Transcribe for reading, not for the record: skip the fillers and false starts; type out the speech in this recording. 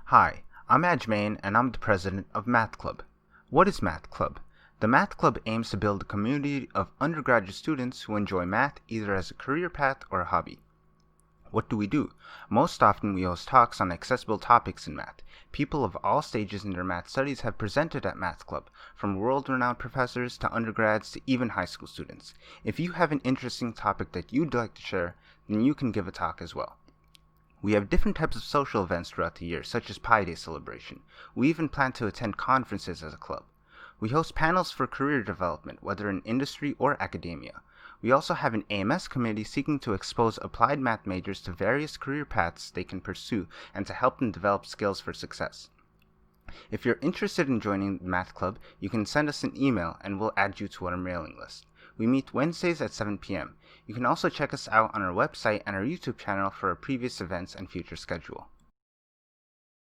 Hi, I'm Ajmain and I'm the president of Math Club. What is Math Club? The Math Club aims to build a community of undergraduate students who enjoy math either as a career path or a hobby. What do we do? Most often we host talks on accessible topics in math. People of all stages in their math studies have presented at Math Club, from world-renowned professors to undergrads to even high school students. If you have an interesting topic that you'd like to share, then you can give a talk as well. We have different types of social events throughout the year, such as Pi Day celebration. We even plan to attend conferences as a club. We host panels for career development, whether in industry or academia. We also have an AMS committee seeking to expose applied math majors to various career paths they can pursue and to help them develop skills for success. If you're interested in joining the Math Club, you can send us an email and we'll add you to our mailing list. We meet Wednesdays at 7 p.m. You can also check us out on our website and our YouTube channel for our previous events and future schedule.